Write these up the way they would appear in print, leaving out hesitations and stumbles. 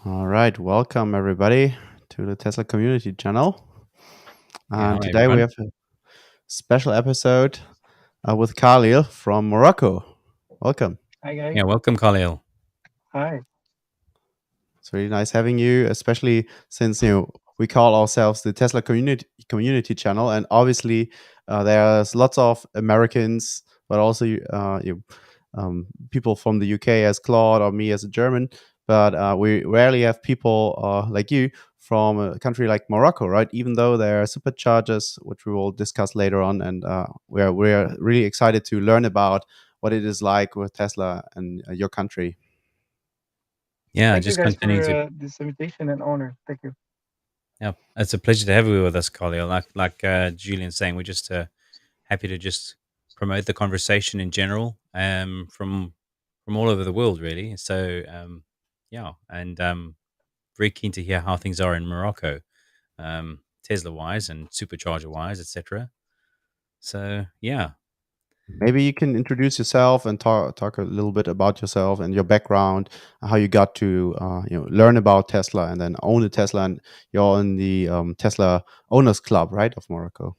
All right, welcome everybody to the Tesla community channel. Yeah, And hi today we everyone. have a special episode with Khalil from Morocco. Welcome. Hi guys. Yeah, welcome, Khalil. Hi. It's really nice having you, especially since we call ourselves the Tesla community channel, and obviously there's lots of Americans, but also people from the UK as Claude or me as a German. But we rarely have people like you from a country like Morocco, right? Even though there are superchargers, which we will discuss later on, and we're really excited to learn about what it is like with Tesla and your country. Yeah, Thank you just guys continuing for to. this invitation and honor. Thank you. Yeah, it's a pleasure to have you with us, Khalil. Like Julian's saying, we're just happy to just promote the conversation in general, from all over the world, really. So yeah, and very keen to hear how things are in Morocco, Tesla wise and supercharger wise, etc. So yeah, Maybe you can introduce yourself and talk a little bit about yourself and your background, how you got to learn about Tesla and then own a Tesla, and you're in the Tesla Owners Club, right, of Morocco.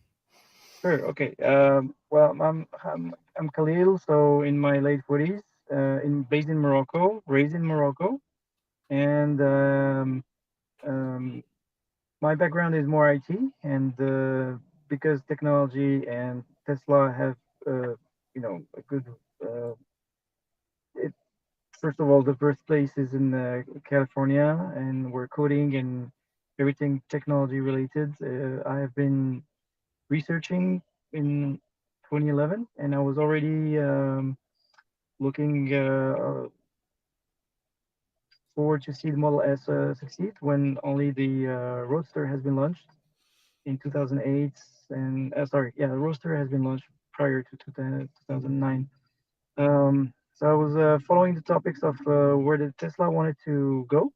Sure. Okay. Well, I'm Khalil. So in my late 40s, in based in Morocco, raised in Morocco, and um, my background is more IT, and because technology and Tesla have a good. It, First of all, the birthplace is in California, and we're coding and everything technology related. I have been researching in 2011, and I was already looking forward to see the Model S succeed when only the Roadster has been launched in 2008. And sorry, yeah, the Roadster has been launched prior to 2009. So I was following the topics of where the Tesla wanted to go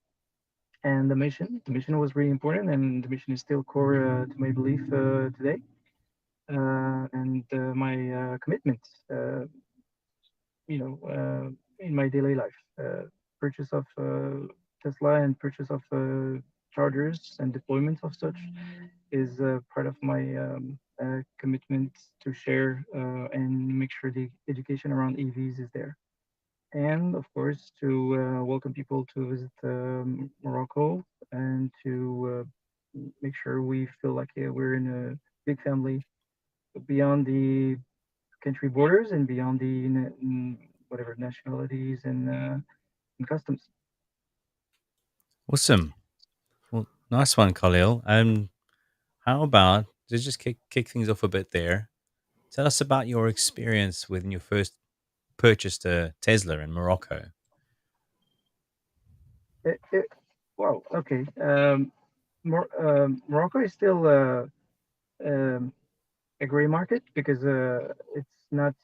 and the mission. The mission was really important, and the mission is still core to my belief today. And my commitment, in my daily life. Purchase of Tesla and purchase of chargers and deployment of such is part of my commitment to share and make sure the education around EVs is there. And of course, to welcome people to visit Morocco and to make sure we feel like we're in a big family beyond the country borders and beyond the whatever nationalities and customs. awesome. Well, nice one, Khalil. How about to just kick things off a bit there? Tell us about your experience when you first purchased a Tesla in Morocco. It, wow. Okay. Morocco is still um, a gray market because it's not.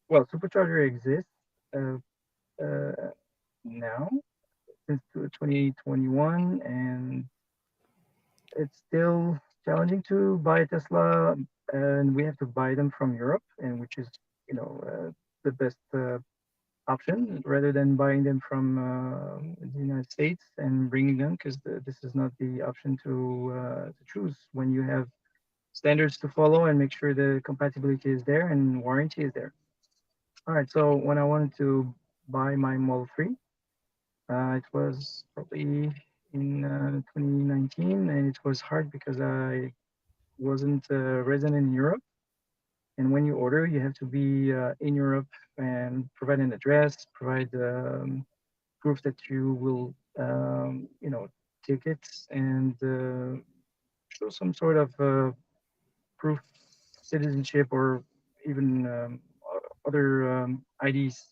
Well, supercharger exists uh, uh, now since 2021, and it's still challenging to buy a Tesla, and we have to buy them from Europe, and which is the best option rather than buying them from the United States and bringing them because this is not the option to choose when you have standards to follow and make sure the compatibility is there and warranty is there. All right, so when I wanted to buy my Model 3, it was probably in 2019, and it was hard because I wasn't resident in Europe. And when you order, you have to be in Europe and provide an address, provide proof that you will, tickets and show some sort of proof citizenship or even other IDs.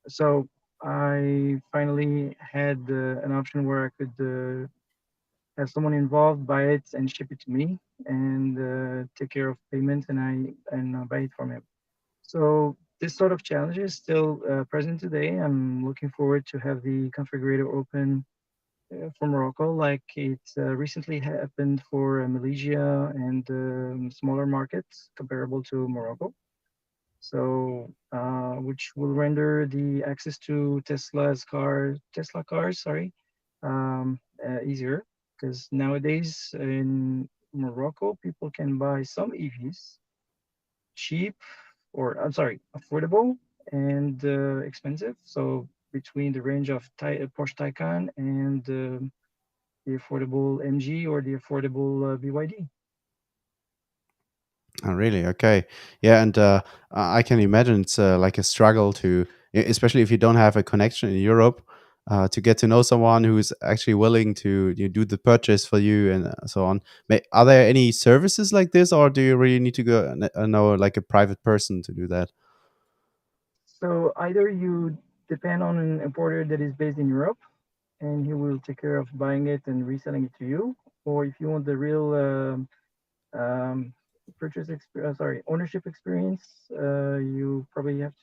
So I finally had an option where I could have someone involved buy it and ship it to me and take care of payment and buy it from him. So this sort of challenge is still present today. I'm looking forward to have the configurator open for Morocco, like it recently happened for Malaysia and smaller markets comparable to Morocco. So, which will render the access to Tesla cars, sorry, easier, because nowadays in Morocco, people can buy some EVs cheap, or I'm sorry, affordable and expensive. So between the range of Porsche Taycan and the affordable MG or the affordable BYD. Oh, really? Okay. Yeah, and I can imagine it's like a struggle to, especially if you don't have a connection in Europe, to get to know someone who is actually willing to do the purchase for you and so on. Are there any services like this, or do you really need to go know like a private person to do that? So either you depend on an importer that is based in Europe and he will take care of buying it and reselling it to you, or if you want the real um, ownership experience, you probably have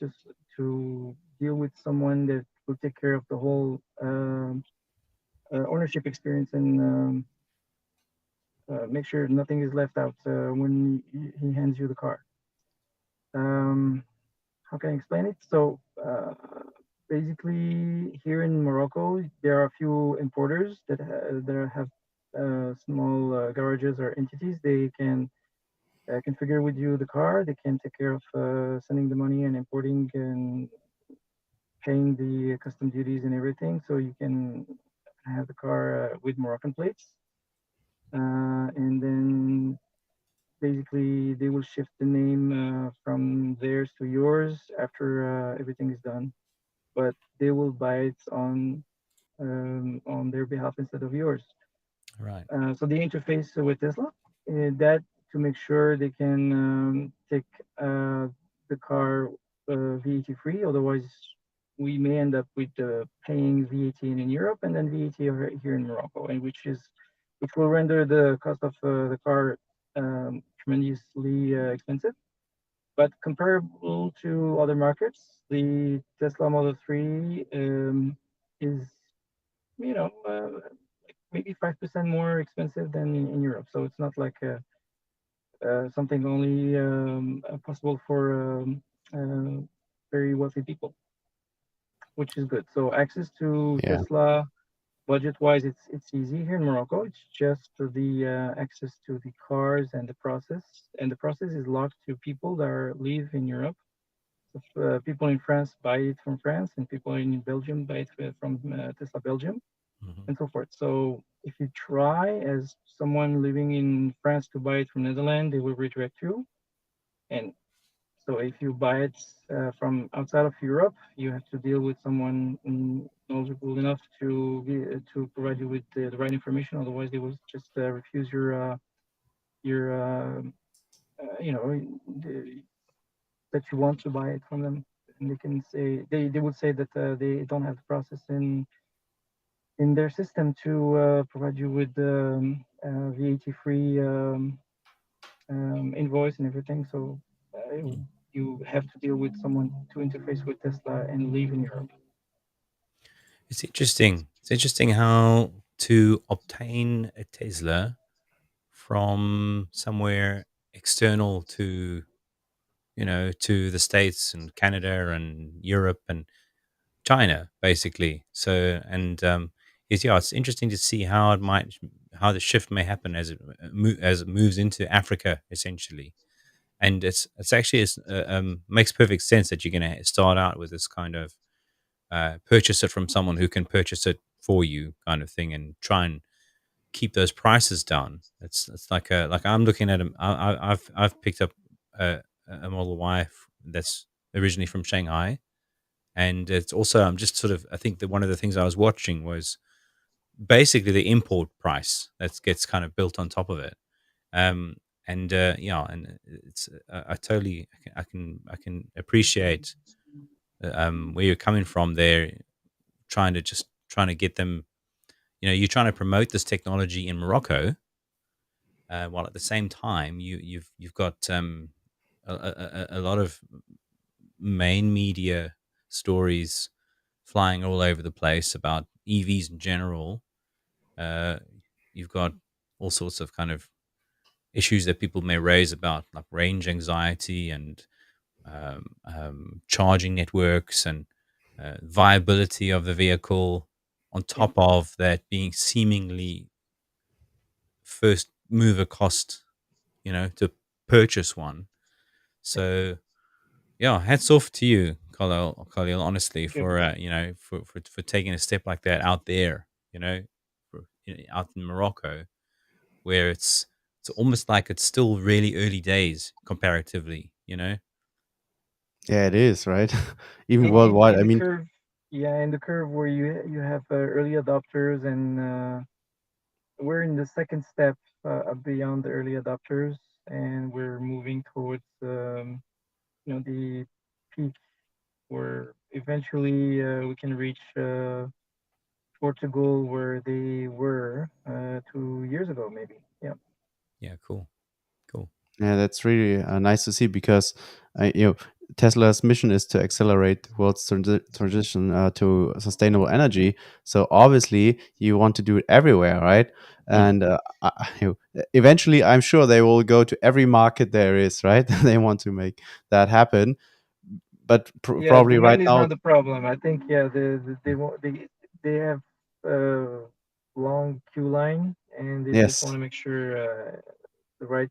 to deal with someone that will take care of the whole ownership experience and make sure nothing is left out when he hands you the car. Um, how can I explain it? So basically, here in Morocco, there are a few importers that have small garages or entities. They can configure with you the car. They can take care of sending the money and importing and paying the custom duties and everything. So you can have the car with Moroccan plates. And then basically they will shift the name from theirs to yours after everything is done. But they will buy it on their behalf instead of yours. Right. So the interface with Tesla, that to make sure they can take the car VAT free. Otherwise, we may end up with paying VAT in Europe and then VAT here in Morocco, and which will render the cost of the car tremendously expensive. But comparable to other markets, the Tesla Model 3 is, you know, maybe 5% more expensive than in Europe. So it's not like something only possible for very wealthy people, which is good. So access to Yeah. Tesla, budget-wise, it's easy here in Morocco. It's just the access to the cars and the process, and the process is locked to people that live in Europe. So people in France buy it from France, and people in Belgium buy it from Tesla Belgium, Hmm. and so forth. So if you try as someone living in France to buy it from Netherlands, they will redirect you. And so if you buy it from outside of Europe, you have to deal with someone knowledgeable enough to provide you with the right information. Otherwise, they will just refuse your you know the, that you want to buy it from them. And they can say they would say that they don't have the process in their system to provide you with VAT-free invoice and everything. So you have to deal with someone to interface with Tesla and live in Europe. It's interesting. It's interesting how to obtain a Tesla from somewhere external to, to the States and Canada and Europe and China, basically. So, and it's interesting to see how how the shift may happen as as it moves into Africa, essentially. And it's actually makes perfect sense that you're going to start out with this kind of purchase it from someone who can purchase it for you, kind of thing, and try and keep those prices down. It's like I'm looking at them. I've picked up a Model Y that's originally from Shanghai, and it's also I'm just sort of I think that one of the things I was watching was basically the import price that gets kind of built on top of it. Um, and yeah, and it's I totally I can appreciate where you're coming from there, trying to get them. You're trying to promote this technology in Morocco, while at the same time you've got a lot of main media stories flying all over the place about EVs in general. Uh, you've got all sorts of kind of issues that people may raise about like range anxiety and charging networks and viability of the vehicle on Yeah, top of that being seemingly first mover cost, to purchase one. yeah. So yeah, hats off to you, Khalil, honestly, Thank you. for for taking a step like that out there, out in Morocco, where it's almost like it's still really early days comparatively. Yeah, it is, right? Even worldwide. In I the mean, curve, yeah, in the curve where you have early adopters, and we're in the second step beyond the early adopters, and we're moving towards the peak where eventually we can reach Portugal where they were 2 years ago, maybe. Yeah. Yeah, cool, cool. yeah, that's really nice to see because Tesla's mission is to accelerate the world's transition to sustainable energy. So obviously, you want to do it everywhere, right? Mm. And eventually, I'm sure they will go to every market there is, right? They want to make that happen, but Yeah, probably right demand is now, not the problem. I think yeah, they have uh, long queue line, and they just want yes. to make sure the right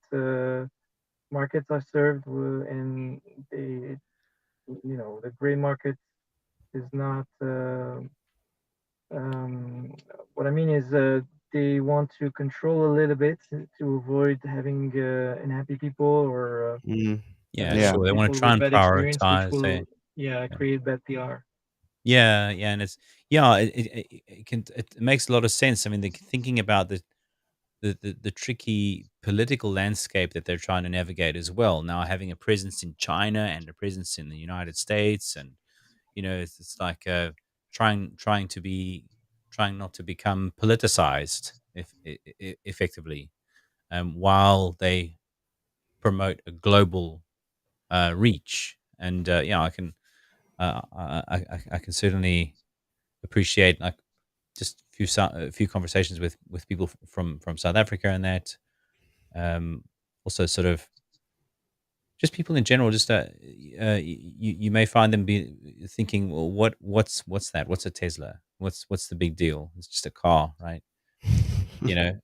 markets are served, and they the gray market is not. What I mean is they want to control a little bit to avoid having unhappy people or Mm, Yeah, yeah. sure. They want to people try with and bad experience, which prioritize. will yeah Yeah. create bad PR. Yeah, and it's yeah, it makes a lot of sense. I mean, thinking about the tricky political landscape that they're trying to navigate as well. Now having a presence in China and a presence in the United States, and it's like trying not to become politicized, effectively, while they promote a global reach. And yeah, I can certainly appreciate, like, just a few conversations with people from South Africa, and that, also sort of just people in general. Just you may find them be thinking, well, what's that? What's a Tesla? What's the big deal? It's just a car, right?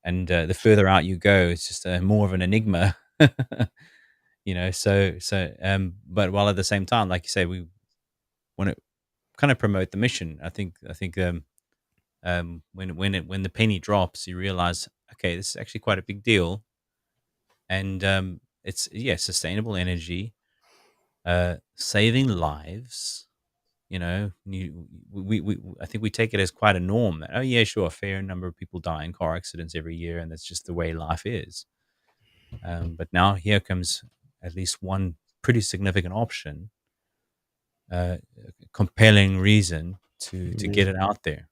And the further out you go, it's just more of an enigma. But while at the same time, like you say, we want to kind of promote the mission. I think when the penny drops, you realize, okay, this is actually quite a big deal, and it's, yeah, sustainable energy, saving lives. I think we take it as quite a norm that, oh yeah, sure, a fair number of people die in car accidents every year, and that's just the way life is. But now here comes at least one pretty significant option, uh, compelling reason to Yeah. get it out there.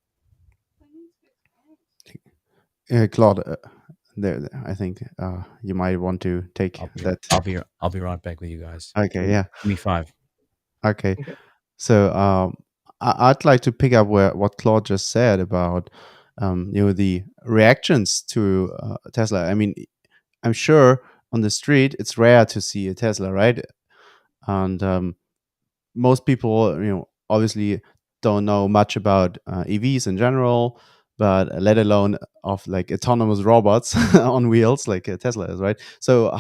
Claude, I think you might want to take I'll be that. I'll be I'll be right back with you guys. Okay, Okay. yeah. Give me five. Okay. Okay. So I'd like to pick up where what Claude just said about the reactions to Tesla. I mean, I'm sure on the street it's rare to see a Tesla, right? And most people, obviously don't know much about EVs in general, but let alone of like autonomous robots on wheels, like Tesla is, right? So,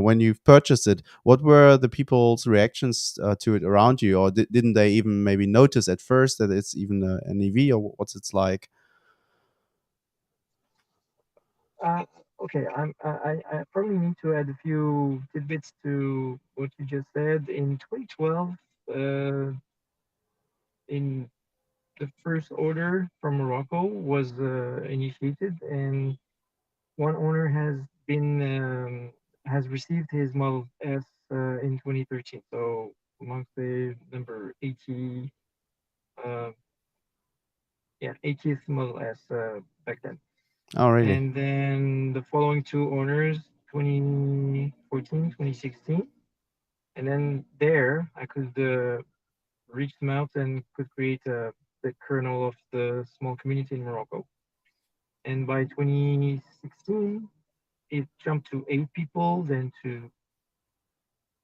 when you've purchased it, what were the people's reactions to it around you, or didn't they even maybe notice at first that it's even an EV, or what's it's like? Uh, okay. I probably need to add a few tidbits to what you just said. In 2012, uh, in the first order from Morocco was initiated, and one owner has received his Model S in 2013. So amongst the number 80, uh, yeah, 80th Model S back then. Oh, really? And then the following two owners, 2014, 2016. And then there, I could reach them out and could create the kernel of the small community in Morocco. And by 2016, it jumped to 8 people, then to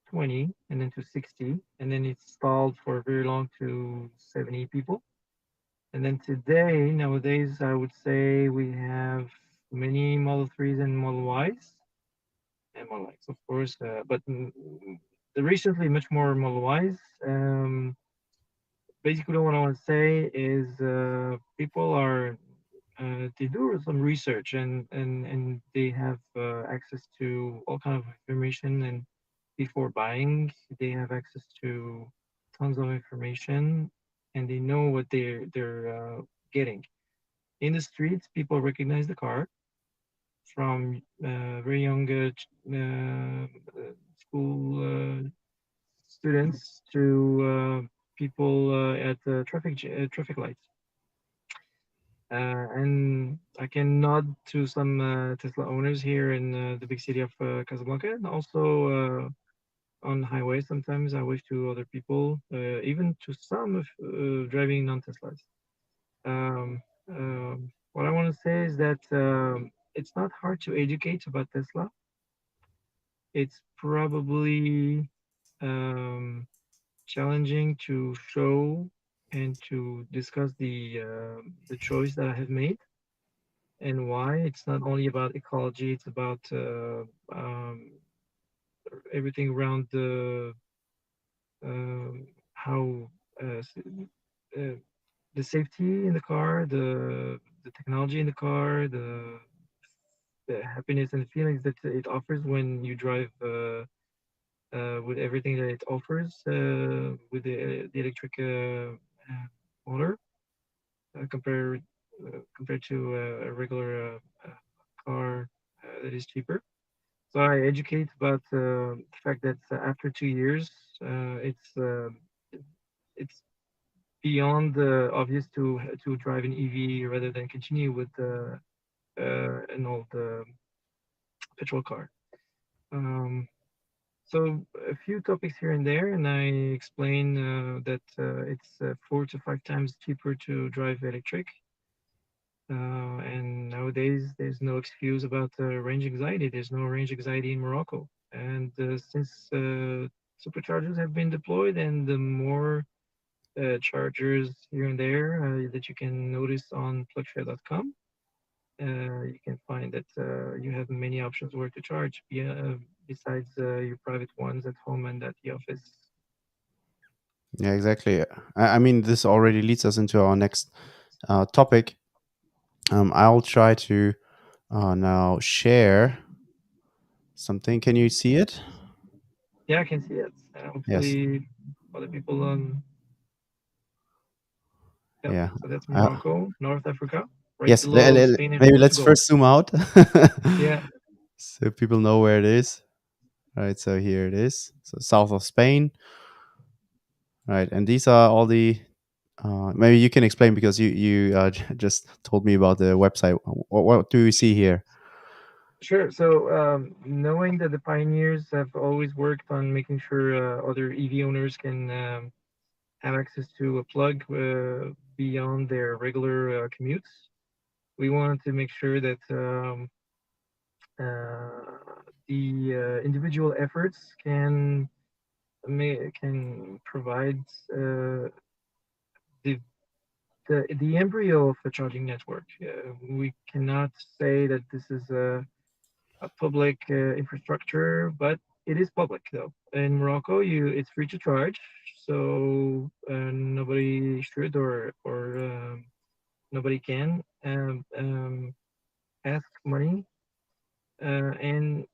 20, and then to 60. And then it stalled for very long to 70 people. And then today, nowadays, I would say we have many Model 3s and Model Ys and Model X, of course, but the recently much more Model Ys. Basically, what I want to say is people are they do some research and they have access to all kind of information, and before buying they have access to tons of information, and they know what they're getting. In the streets people recognize the car from very young school students to people at traffic lights. And I can nod to some Tesla owners here in the big city of Casablanca, and also on highways. Sometimes I wave to other people, even to some of driving non-Teslas. What I want to say is that it's not hard to educate about Tesla. It's probably um, challenging to show and to discuss the choice that I have made and why. It's not only about ecology; it's about everything around how uh, uh, the safety in the car, the technology in the car, the happiness and feelings that it offers when you drive with everything that it offers with the electric motor compared to a regular car that is cheaper. So I educate about the fact that after 2 years, it's beyond obvious to drive an EV rather than continue with an old petrol car. Um, so a few topics here and there, and I explain that it's 4 to 5 times cheaper to drive electric. And nowadays, there's no excuse about range anxiety. There's no range anxiety in Morocco. And since superchargers have been deployed and the more chargers here and there that you can notice on plugshare.com, you can find that you have many options where to charge besides your private ones at home and at the office. Yeah, exactly. I mean, this already leads us into our next topic. I'll try to now share something. Can you see it? Yeah, I can see it. Yes. Hopefully, other people on. Yeah, Yeah. so that's Uh, Morocco, North Africa, right yes. below Spain and Maybe let's Portugal. first zoom out Yeah, so people know where it is. Right. So here it is. So south of Spain. Right. And these are all the. Maybe you can explain because you just told me about the website. What do we see here? sure. So, knowing that the pioneers have always worked on making sure other EV owners can have access to a plug beyond their regular commutes, we wanted to make sure that the individual efforts can provide uh, the the embryo of a charging network. We cannot say that this is a public infrastructure, but it is public though. In Morocco, you it's free to charge, so nobody should or nobody can ask money. And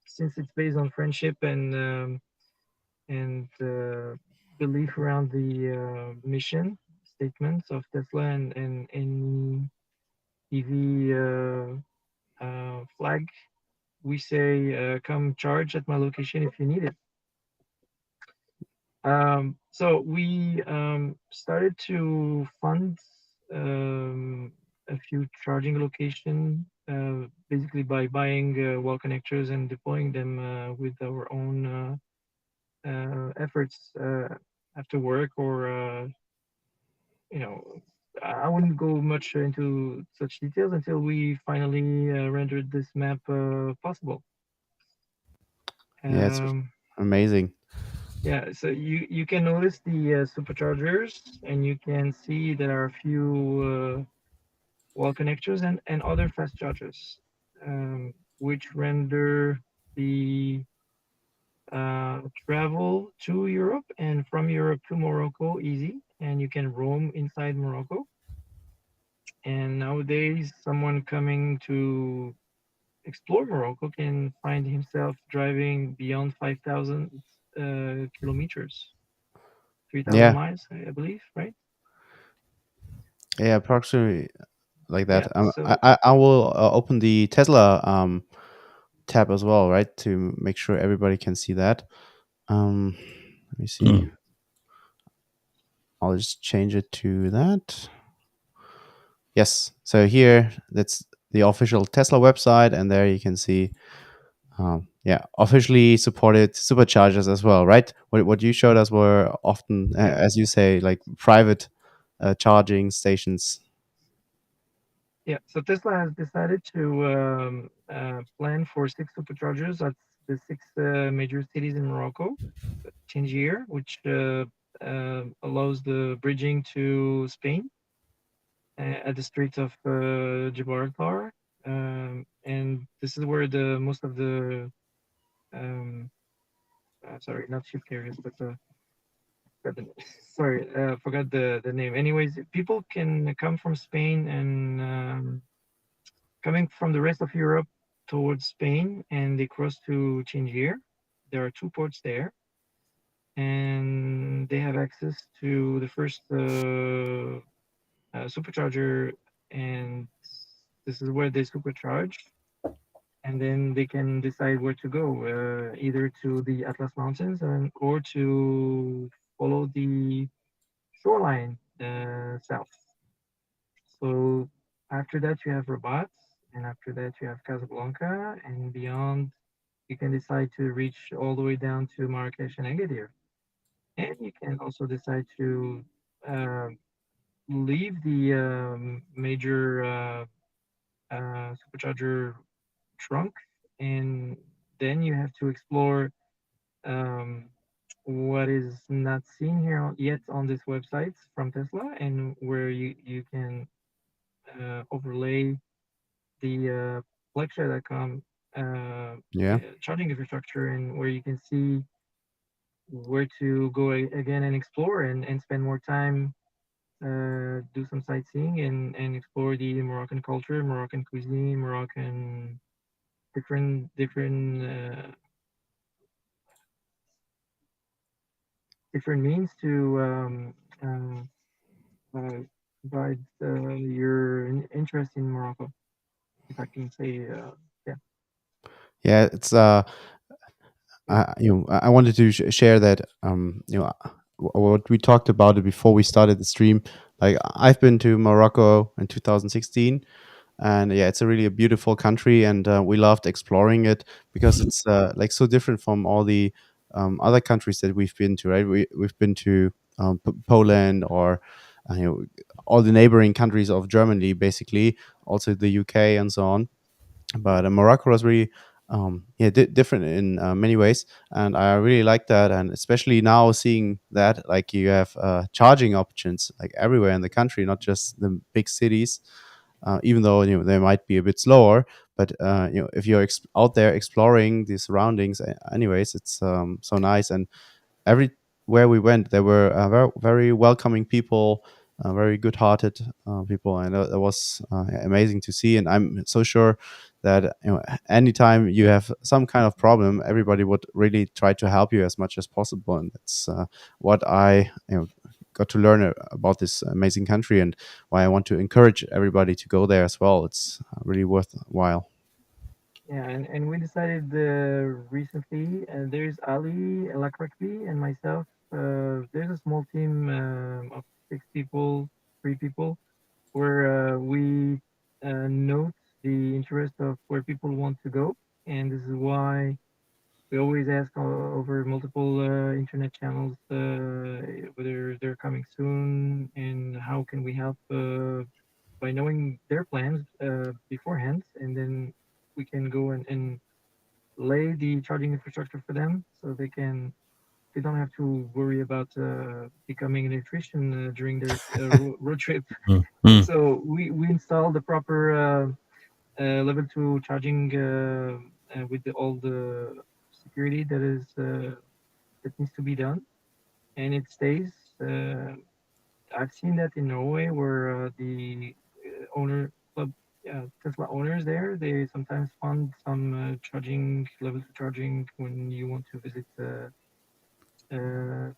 since it's based on friendship and belief around the mission statements of Tesla and any EV flag, we say, come charge at my location if you need it. So we started to fund a few charging location basically by buying wall connectors and deploying them with our own efforts after work or you know I wouldn't go much into such details until we finally rendered this map possible. Yeah, it's Um, amazing. Yeah, so you can notice the superchargers, and you can see there are a few wall connectors and other fast chargers, which render the travel to Europe and from Europe to Morocco easy, and you can roam inside Morocco. And nowadays, someone coming to explore Morocco can find himself driving beyond 5,000 kilometers, 3,000 Yeah, miles, I believe, right? yeah, approximately like Yeah. that. So I will open the Tesla tab as well, right, to make sure everybody can see that. Let me see. I'll just change it to that. Yes. So here, that's the official Tesla website, and there you can see, yeah, officially supported superchargers as well, right? What you showed us were often, yeah, as you say, like private charging stations. yeah. So Tesla has decided to plan for six superchargers at the six major cities in Morocco. Tangier, which allows the bridging to Spain at the Strait of Gibraltar, and this is where the most of the um, sorry, not ship carriers, but forgot the, sorry, forgot the name. Anyways, people can come from Spain and coming from the rest of Europe towards Spain, and they cross to Tangier. There are two ports there, and they have access to the first supercharger, and this is where they supercharge, and then they can decide where to go, either to the Atlas Mountains or to follow the shoreline south. So after that, you have Rabat, and after that, you have Casablanca, and beyond, you can decide to reach all the way down to Marrakesh and Agadir. And you can also decide to uh, leave the major supercharger trunk, and then you have to explore um, what is not seen here yet on this website from Tesla, and where you can overlay the Plexshare.com Yeah. charging infrastructure, and where you can see where to go again and explore and spend more time, do some sightseeing and explore the Moroccan culture, Moroccan cuisine, Moroccan different means to uh, provide your interest in Morocco, if I can say, yeah, Yeah, it's I wanted to share that what we talked about it before we started the stream. Like I've been to Morocco in 2016, and yeah, it's a really a beautiful country, and we loved exploring it because it's like so different from all the other countries that we've been to. Right, we've been to Poland, or all the neighboring countries of Germany, basically, also the UK and so on. But Morocco was really yeah, different in many ways, and I really like that. And especially now seeing that, like, you have charging options like everywhere in the country, not just the big cities. Even though they might be a bit slower, but if you're out there exploring the surroundings, anyways, it's so nice. And everywhere we went, there were very, very welcoming people, very good-hearted people, and that was amazing to see. And I'm so sure that anytime you have some kind of problem, everybody would really try to help you as much as possible. And that's what I got to learn about this amazing country, and why I want to encourage everybody to go there as well. It's really worthwhile. yeah, and we decided recently, there's Ali Lakrakbi and myself. There's a small team of six people, three people, where we note the interest of where people want to go, and this is why we always ask over multiple internet channels whether they're coming soon and how can we help by knowing their plans beforehand, and then we can go and lay the charging infrastructure for them so they can they don't have to worry about becoming an electrician during their road trip. Mm, mm, So we installed the proper level two charging with all the security that needs to be done, and it stays. Uh, I've seen that in Norway where the owner club, Tesla owners there, they sometimes fund some charging level two charging when you want to visit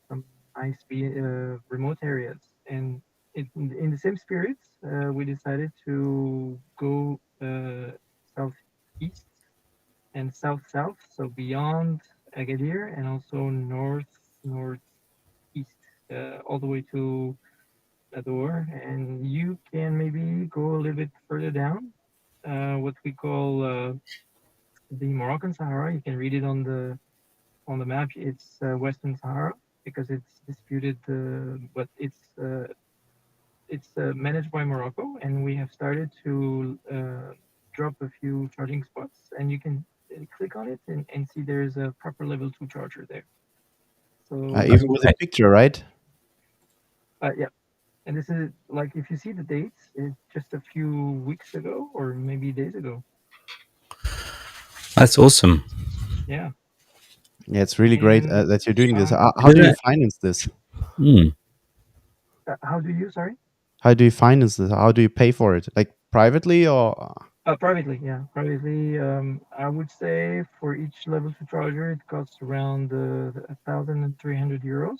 some nice remote areas. And in the same spirit, we decided to go southeast and south south, so beyond Agadir and also northeast, all the way to Ador. And you can maybe go a little bit further down, what we call the Moroccan Sahara. You can read it on the map. It's Western Sahara because it's disputed, but it's managed by Morocco, and we have started to drop a few charging spots, and you can click on it and see there's a proper level two charger there. So Even with a okay. picture, right? yeah, and this is like if you see the dates, it's just a few weeks ago or maybe days ago. That's awesome. Yeah, Yeah, it's really great and that you're doing this. uh, How Did do you I- finance this? mm. how do you? Sorry. How do you finance this? How do you pay for it? Like privately or? Privately, yeah, privately. I would say for each level two charger, it costs around 1,300 euros.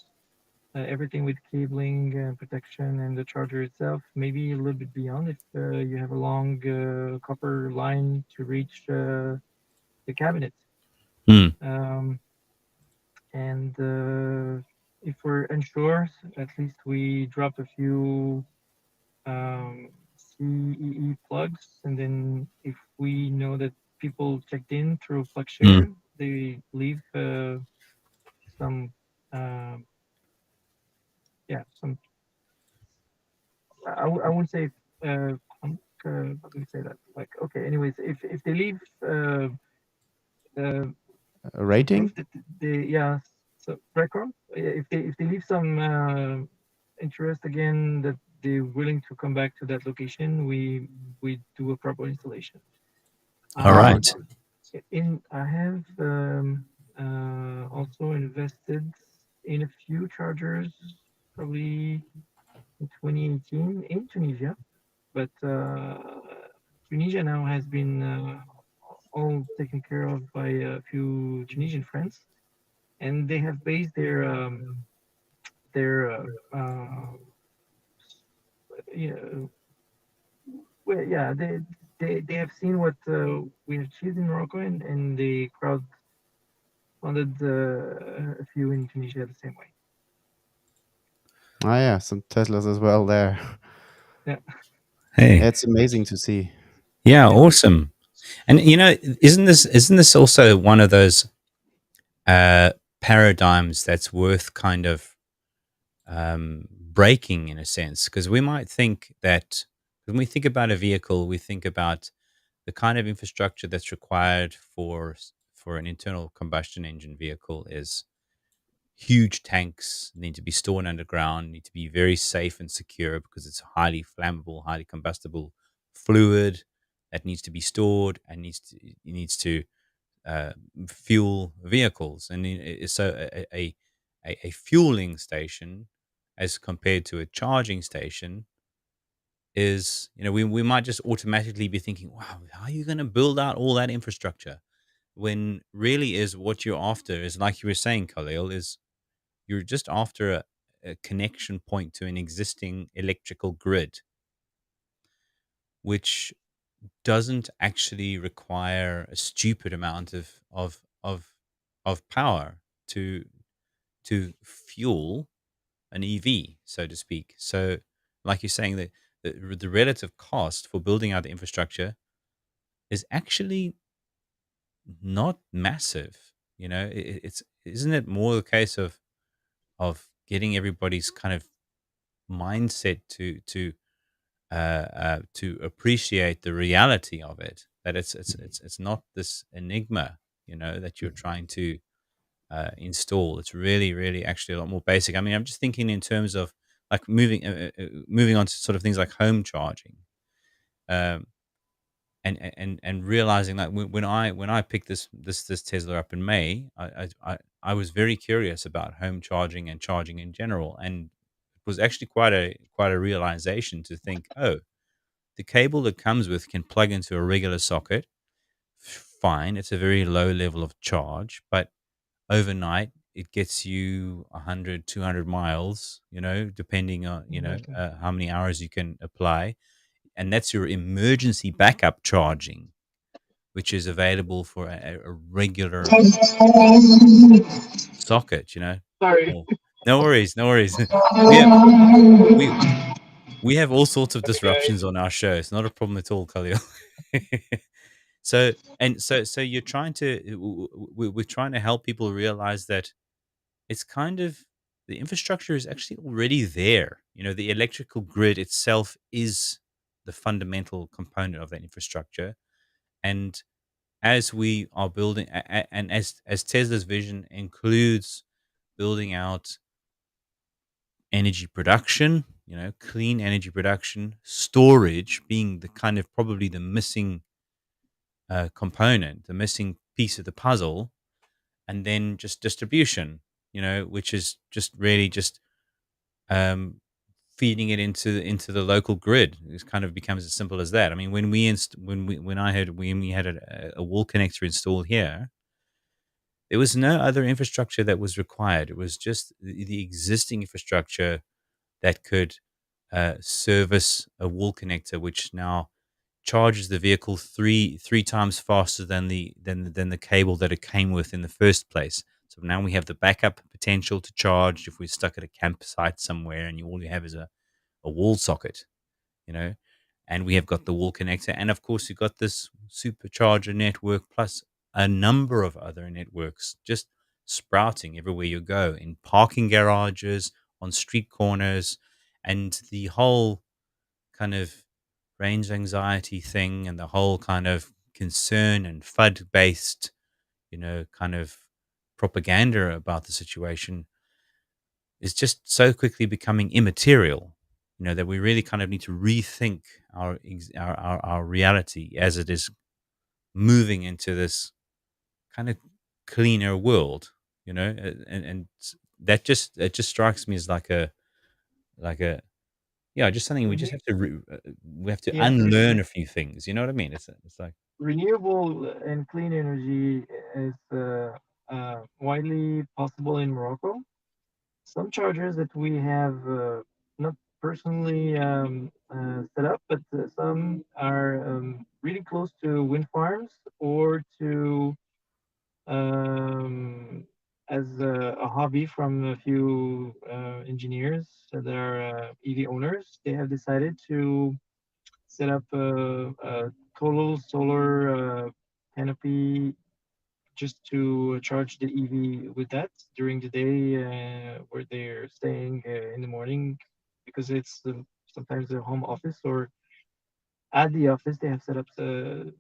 Everything with cabling and protection and the charger itself, maybe a little bit beyond if you have a long copper line to reach the cabinet. Mm. Um, and if we're unsure, at least we drop a few CEE plugs, and then if we know that people checked in through Mm. PlugShare, they leave some, um yeah, some. I wouldn't say how do we say that? Like, okay, anyways, if they leave uh, A some rating? proof that they, yeah, so record, if they leave some interest again that they're willing to come back to that location, we do a proper installation. All Ah, Um, right. in I have also invested in a few chargers, probably in 2018 in Tunisia, but Tunisia now has been all taken care of by a few Tunisian friends, and they have based their you know, well, yeah, they have seen what we achieved in Morocco, and they crowdfunded a few in Tunisia the same way. ah, yeah, some Teslas as well there. Yeah, Hey. It's amazing to see. Yeah, yeah. awesome. And isn't this also one of those uh paradigms that's worth kind of breaking in a sense? Because we might think that when we think about a vehicle, we think about the kind of infrastructure that's required for an internal combustion engine vehicle is huge tanks need to be stored underground, need to be very safe and secure because it's highly flammable, highly combustible fluid that needs to be stored and needs to uh, fuel vehicles. And so a fueling station as compared to a charging station is, we might just automatically be thinking, wow, how are you going to build out all that infrastructure? When really is what you're after is, like you were saying, Khalil, is you're just after a connection point to an existing electrical grid, which doesn't actually require a stupid amount of power to fuel an EV, so to speak. So, like you're saying, that the relative cost for building out the infrastructure is actually not massive. It's isn't it more the case of getting everybody's kind of mindset to appreciate the reality of it, that it's not this enigma, that you're trying to install. It's really, really actually a lot more basic. I mean, I'm just thinking in terms of like moving on to sort of things like home charging, um, and realizing that when I picked this Tesla up in May, I was very curious about home charging and charging in general, and it was actually quite a realization to think, oh, the cable that comes with can plug into a regular socket. Fine, it's a very low level of charge, but overnight it gets you 100, 200 miles, depending on Exactly. how many hours you can apply, and that's your emergency backup charging, which is available for a regular socket. Sorry. Oh, no worries, no worries. we have we we have all sorts of Sorry, guys. disruptions on our show. It's not a problem at all, Khalil. So you're trying to we're trying to help people realize that it's kind of the infrastructure is actually already there. The electrical grid itself is the fundamental component of that infrastructure. And as we are building, and as Tesla's vision includes building out energy production, clean energy production, storage being the kind of probably the missing component, the missing piece of the puzzle, and then just distribution, which is just really just um, feeding it into the local grid. It kind of becomes as simple as that. I mean, when we had a wall connector installed here, there was no other infrastructure that was required. It was just the existing infrastructure that could service a wall connector, which now charges the vehicle three times faster than the cable that it came with in the first place. So now we have the backup potential to charge if we're stuck at a campsite somewhere and all you have is a wall socket, you know, and we have got the wall connector. And of course, you've got this supercharger network plus a number of other networks just sprouting everywhere you go in parking garages, on street corners, and the whole kind of range anxiety thing and the whole kind of concern and FUD based, kind of propaganda about the situation is just so quickly becoming immaterial, that we really kind of need to rethink our reality as it is moving into this kind of cleaner world, and that just strikes me as like a yeah, just something we just Renew- have to yeah, unlearn a few things. You know what I mean? It's like renewable and clean energy is widely possible in Morocco. Some chargers that we have not personally set up, but some are really close to wind farms or to um, as a hobby from a few engineers that are EV owners. They have decided to set up a total solar canopy just to charge the EV with that during the day where they're staying in the morning because it's sometimes their home office or at the office they have set up a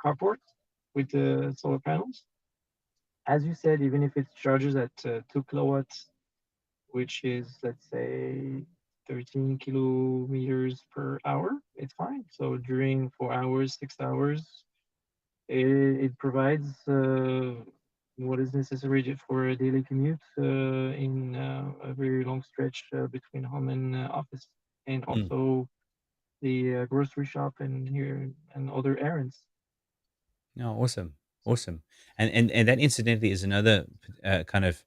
carport with the solar panels. As you said, even if it charges at 2 kilowatts, which is let's say 13 kilometers per hour, it's fine. So during 4 hours, 6 hours, it provides what is necessary for a daily commute in a very long stretch between home and office, and mm, also the grocery shop and here and other errands. no, awesome, awesome, and that incidentally is another kind of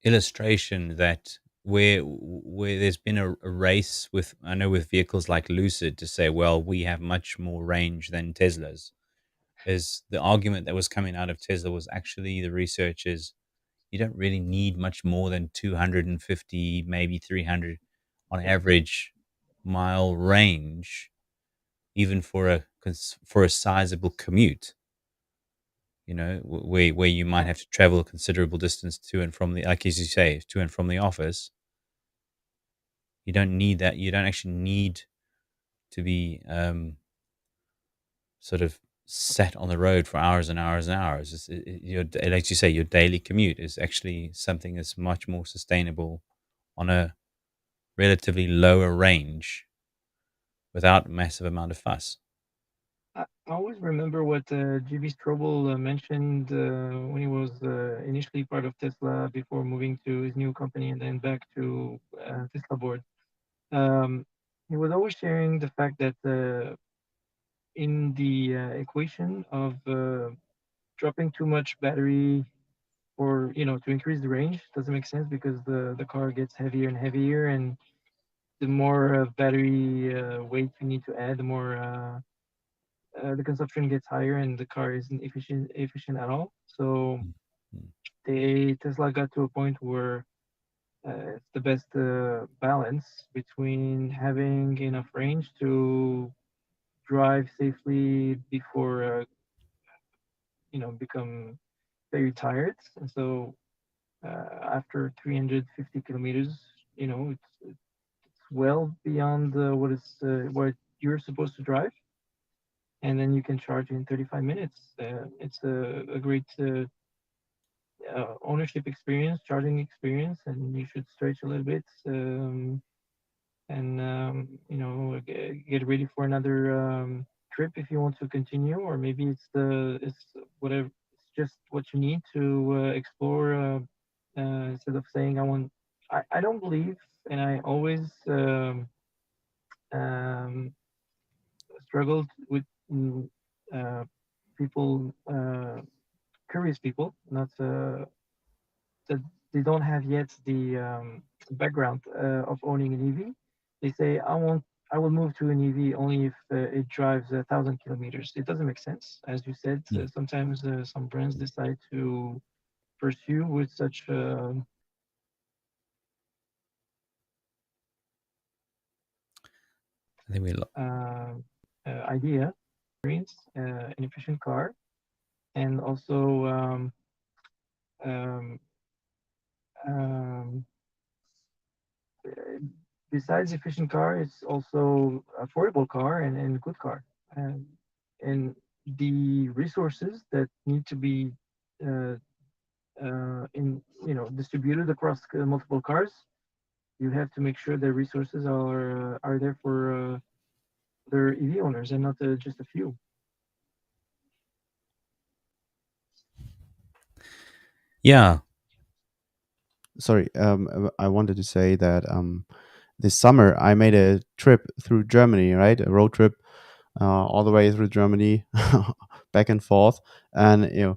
illustration that where there's been a race with I know with vehicles like Lucid to say, well, we have much more range than Teslas. Is the argument that was coming out of Tesla was actually the research is you don't really need much more than 250, maybe 300 on average mile range, even for a sizable commute. Where you might Yeah, have to travel a considerable distance to and from the, like as you say, to and from the office. You don't need that. You don't actually need to be sort of sat on the road for hours and hours and hours. Like you say, your daily commute is actually something that's much more sustainable on a relatively lower range without a massive amount of fuss. I always remember what GB Strobel mentioned when he was initially part of Tesla before moving to his new company and then back to Tesla board. Um, he was always sharing the fact that in the equation of dropping too much battery or to increase the range doesn't make sense because the car gets heavier and heavier, and the more battery weight you need to add, the more the consumption gets higher and the car isn't efficient at all. So Mm. Tesla got to a point where it's the best balance between having enough range to drive safely before become very tired. And so after 350 kilometers, it's well beyond what you're supposed to drive, and then you can charge in 35 minutes. It's a great ownership experience, charging experience, and you should stretch a little bit and get ready for another trip if you want to continue, or maybe it's whatever. It's just what you need to explore. Instead of saying I want, I don't believe, and I always um, struggled with uh, people, curious people, not that they don't have yet the background of owning an EV. They say, I will move to an EV only if it drives 1,000 kilometers. It doesn't make sense, as you said. Mm. Sometimes some brands decide to pursue with such I think we idea, experience, an efficient car, and also um, um, besides efficient car, it's also affordable car and good car. And and the resources that need to be uh, in distributed across multiple cars, you have to make sure the resources are there for their EV owners and not just a few. yeah. Sorry, I wanted to say that this summer I made a trip through Germany, right? A road trip all the way through Germany, back and forth. And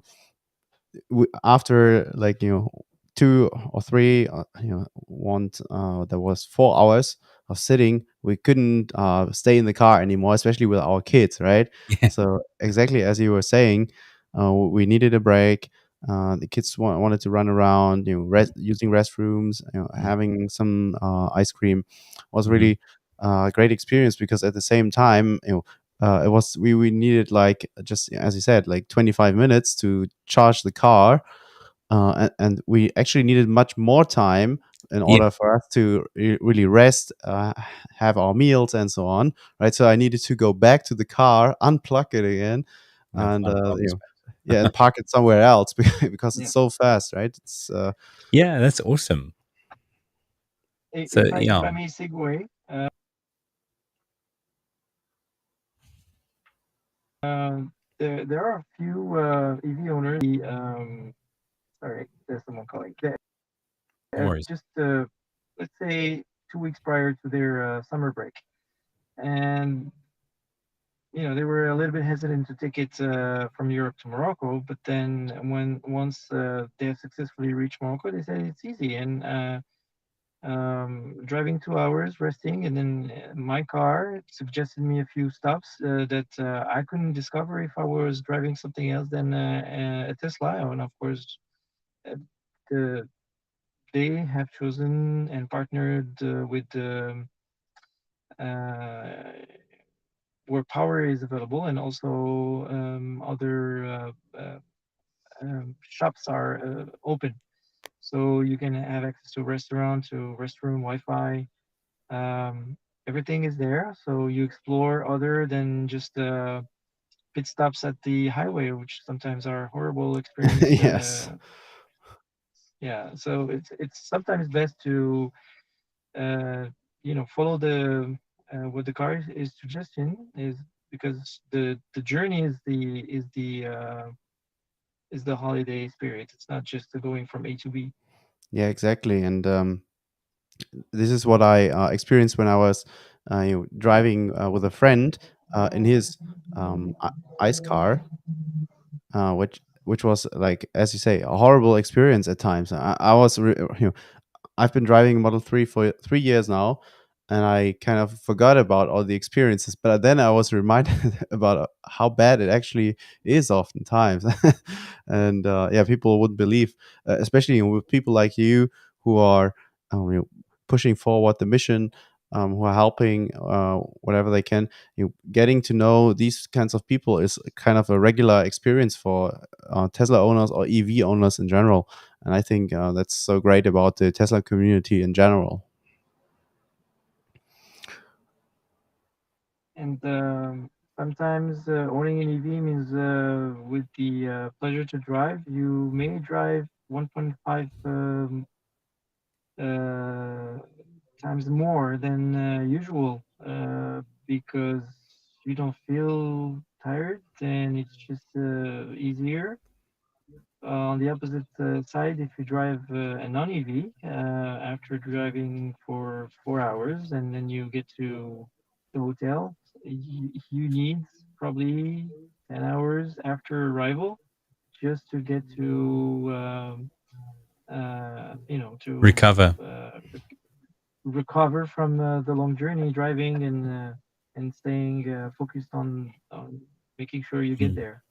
after like 2 or 3, there was 4 hours of sitting. We couldn't stay in the car anymore, especially with our kids, right? Yeah. So exactly as you were saying, we needed a break. The kids wanted to run around, using restrooms, Mm. having some ice cream. Was Mhm. really a great experience because at the same time, it was we needed, like, just as you said, like 25 minutes to charge the car, and we actually needed much more time in Yeah. order for us to really rest, have our meals and so on, right? So I needed to go back to the car, unplug it again, And then and find a parking yeah, spot. and park it somewhere else because Yeah. it's so fast, right? It's Yeah, that's awesome. So, If I yeah. may segue, there are a few EV owners. Sorry, there's someone calling. No worries. Just let's say 2 weeks prior to their summer break, and they were a little bit hesitant to take it from Europe to Morocco. But then once they have successfully reached Morocco, they say it's easy and driving 2 hours, resting, and then my car suggested me a few stops that I couldn't discover if I was driving something else than a Tesla. And of course, uh, the they have chosen and partnered with uh, where power is available, and also other shops are open, so you can have access to restaurant, to restroom, Wi-Fi. Everything is there, so you explore other than just pit stops at the highway, which sometimes are horrible experience. Yes. Yeah, so it's sometimes best to uh, follow the what the car is suggestion is, because the journey is the holiday spirit. It's not just the going from A to B. Yeah, exactly. And this is what I experienced when I was driving with a friend in his ice car, which was like, as you say, a horrible experience at times. I was I've been driving Model 3 for 3 years now, and I kind of forgot about all the experiences. But then I was reminded about how bad it actually is oftentimes. And yeah, people wouldn't believe, especially with people like you who are pushing forward the mission, who are helping whatever they can. Getting to know these kinds of people is kind of a regular experience for Tesla owners or EV owners in general. And I think that's so great about the Tesla community in general. And sometimes owning an EV means with the pleasure to drive, you may drive 1.5 uh, times more than usual because you don't feel tired and it's just easier. On the opposite side, if you drive a non-EV after driving for 4 hours and then you get to the hotel, you need probably 10 hours after arrival just to get to Recover. recover from the long journey driving and staying focused on making sure you get Mm, there.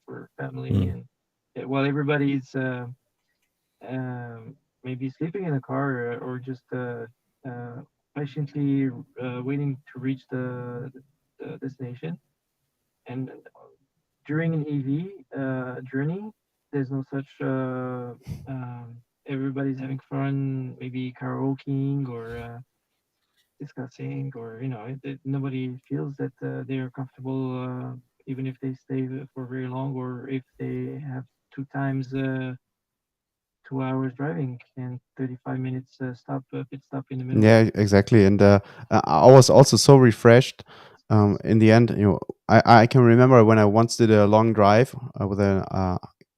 For family mm, and while everybody's maybe sleeping in the car or just patiently waiting to reach the destination. And during an EV journey, there's no such. Everybody's having fun, maybe karaokeing or discussing, or nobody feels that they're comfortable, even if they stay for very long, or if they have two times 2 hours driving and 35 minutes pit stop in the middle. Yeah, exactly. And I was also so refreshed. In the end, I can remember when I once did a long drive with an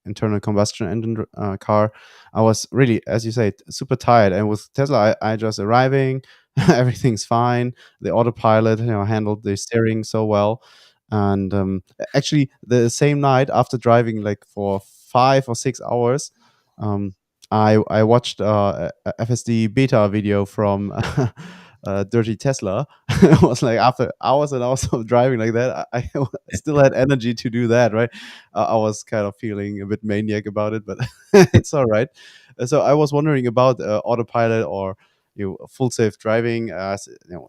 internal combustion engine car. I was really, as you say, super tired. And with Tesla, I just arriving, everything's fine. The autopilot, handled the steering so well. And actually, the same night after driving like for 5 or 6 hours. Um, I watched a FSD beta video from Dirty Tesla. It was like after hours and hours of driving like that, I still had energy to do that. Right, I was kind of feeling a bit maniac about it, but it's all right. So I was wondering about autopilot or full safe driving.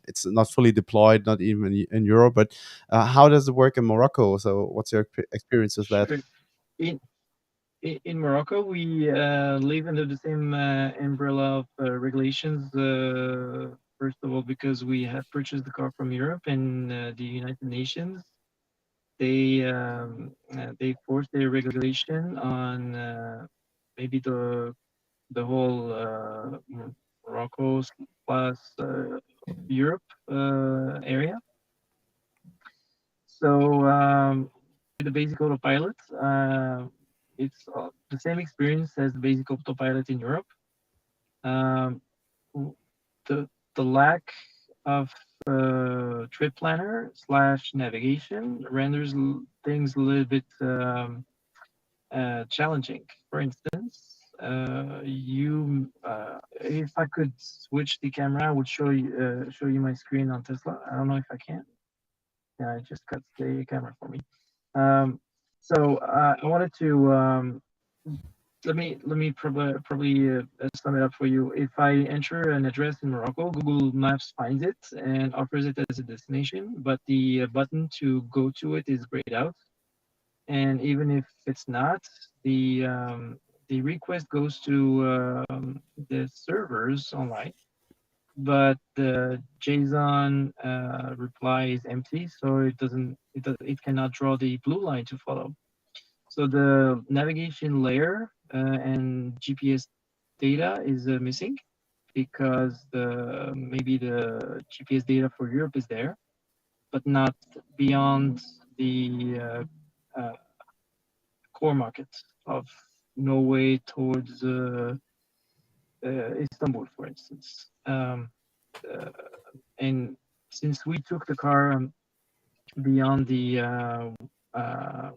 It's not fully deployed, not even in Europe. But how does it work in Morocco? So what's your experience with that? Sure. In in Morocco, we live under the same umbrella of regulations. First of all, because we have purchased the car from Europe and the United Nations, they forced their regulation on maybe the whole Morocco plus Europe area. So the basic autopilot, it's the same experience as the basic autopilot in Europe. Um, the the lack of trip planner slash navigation renders things a little bit challenging. For instance, if I could switch the camera, I would show you my screen on Tesla. I don't know if I can. Yeah, it just cuts the camera for me. Um, so I wanted to let me probably sum it up for you. If I enter an address in Morocco, Google Maps finds it and offers it as a destination, but the button to go to it is grayed out. And even if it's not, the request goes to the servers online, but the JSON reply is empty, so it cannot draw the blue line to follow. So the navigation layer and GPS data is missing because maybe the GPS data for Europe is there, but not beyond the uh, core market of Norway towards Istanbul, for instance. Uh, and since we took the car beyond the uh,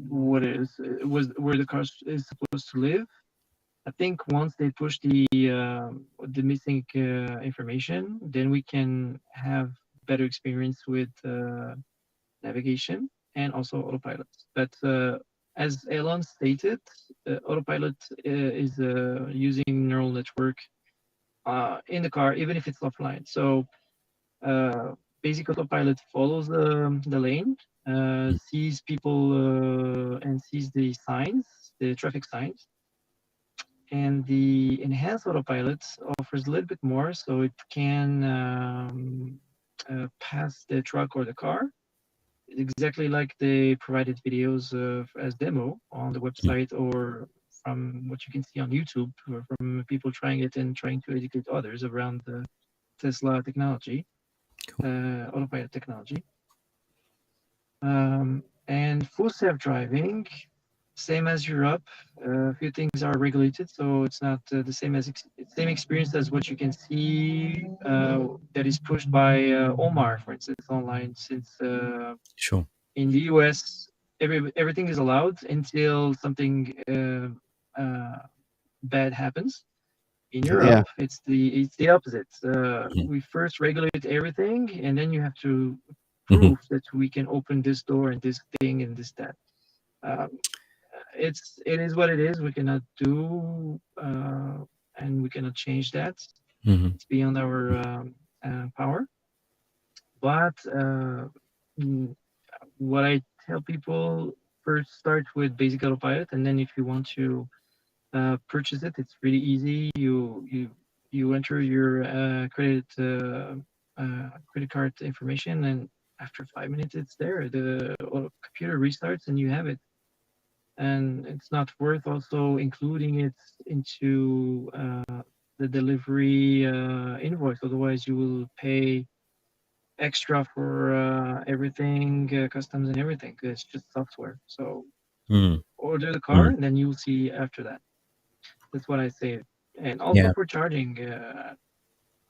what is it was where the car is supposed to live, I think once they push the missing information, then we can have better experience with navigation and also autopilot. But as Elon stated, autopilot is using neural network in the car, even if it's offline. So uh, basic autopilot follows the lane, Mm. sees people and sees the signs, the traffic signs. And the enhanced autopilot offers a little bit more, so it can pass the truck or the car exactly like they provided videos as demo on the Mm. website or from what you can see on YouTube or from people trying it and trying to educate others around the Tesla technology, Cool. autopilot technology. And full self-driving, same as Europe. A few things are regulated, so it's not the same experience as what you can see that is pushed by Omar, for instance, online. Since Sure. in the US, everything is allowed until something bad happens. In Yeah. Europe, it's the opposite. Mhm. We first regulate everything, and then you have to Mhm. prove that we can open this door and this thing and this that. Um, it is what it is. We cannot do and we cannot change that. Mhm. It's beyond our power. But what I tell people, first start with basic autopilot, and then if you want to purchase it, it's really easy. You enter your credit card information, and after 5 minutes, it's there. The computer restarts, and you have it. And it's not worth also including it into the delivery invoice. Otherwise, you will pay extra for everything, customs and everything. It's just software. So Mm. order the car, Mm. and then you'll see after that. That's what I say. And also Yeah. for charging,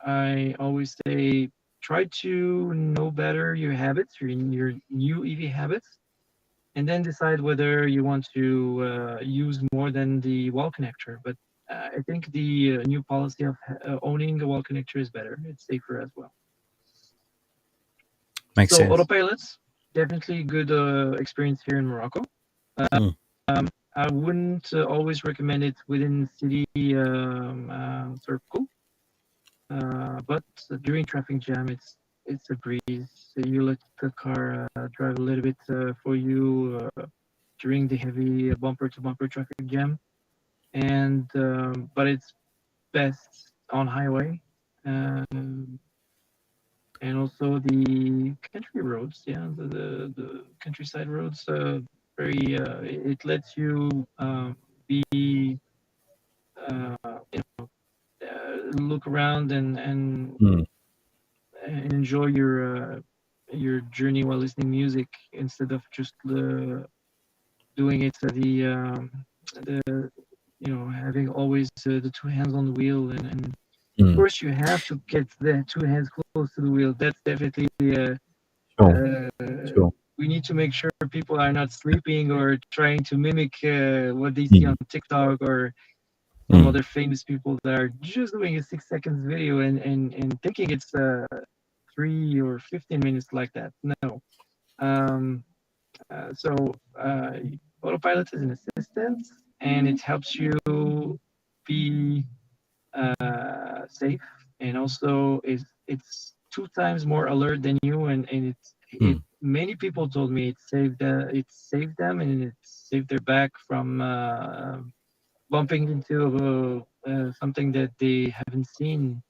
I always say try to know better your habits, your new EV habits, and then decide whether you want to use more than the wall connector. But I think the new policy of owning a wall connector is better. It's safer as well. Makes So sense. autopilots, definitely good experience here in Morocco. Mm. I wouldn't always recommend it within city circle, but during traffic jam, it's a breeze. So you let the car drive a little bit for you during the heavy bumper to bumper traffic jam, and but it's best on highway. Um, and also the country roads, yeah, the countryside roads, very it lets you be you know look around Mm. and enjoy your journey while listening music instead of just doing it the having always the two hands on the wheel, and of Mm. course you have to get the two hands close to the wheel. That's definitely Sure. uh, Sure. we need to make sure people are not sleeping or trying to mimic what they see on Mm. TikTok or from Mm. other famous people that are just doing a 6 seconds video and thinking it's 3 or 15 minutes like that. No. Um, so uh, autopilot is an assistant and it helps you be safe, and also it's two times more alert than you, and it Mm. many people told me it saved them and it saved their back from bumping into something that they haven't seen.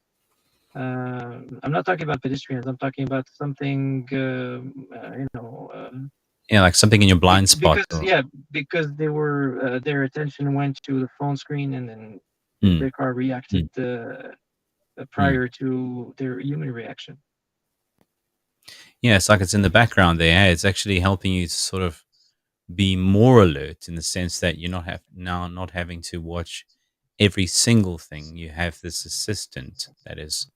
I'm not talking about pedestrians. I'm talking about something, Yeah, like something in your blind spot, because or yeah, because they were their attention went to the phone screen, and then mm, their car reacted mm, mm. prior to their human reaction. Yeah, it's like it's in the background there. Hey, it's actually helping you to sort of be more alert in the sense that you're not having to watch every single thing. You have this assistant that is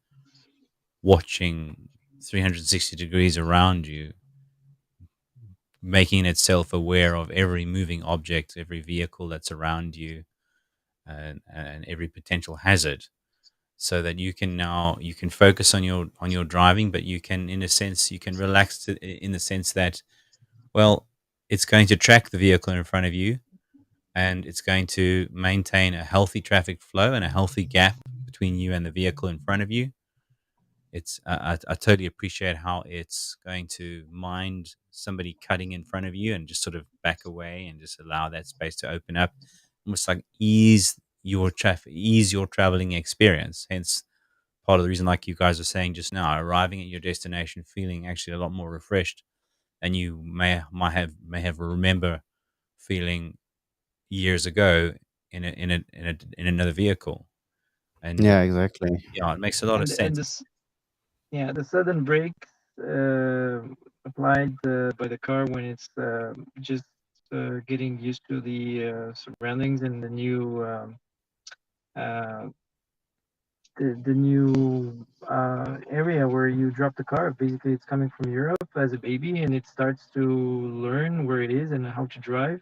watching 360 degrees around you, making itself aware of every moving object, every vehicle that's around you, and every potential hazard, so that you can focus on your driving, but you can, in a sense, you can relax in the sense that, well, it's going to track the vehicle in front of you, and it's going to maintain a healthy traffic flow and a healthy gap between you and the vehicle in front of you. I totally appreciate how it's going to mind somebody cutting in front of you and just sort of back away and just allow that space to open up, almost like ease your traveling experience. Hence, part of the reason, like you guys were saying just now, arriving at your destination feeling actually a lot more refreshed than you may have remember feeling years ago in another vehicle. And Yeah, exactly. yeah, it makes a lot of And sense. this Yeah, the sudden brakes applied by the car when it's just getting used to the surroundings and uh, the new area where you drop the car. Basically, it's coming from Europe as a baby, and it starts to learn where it is and how to drive.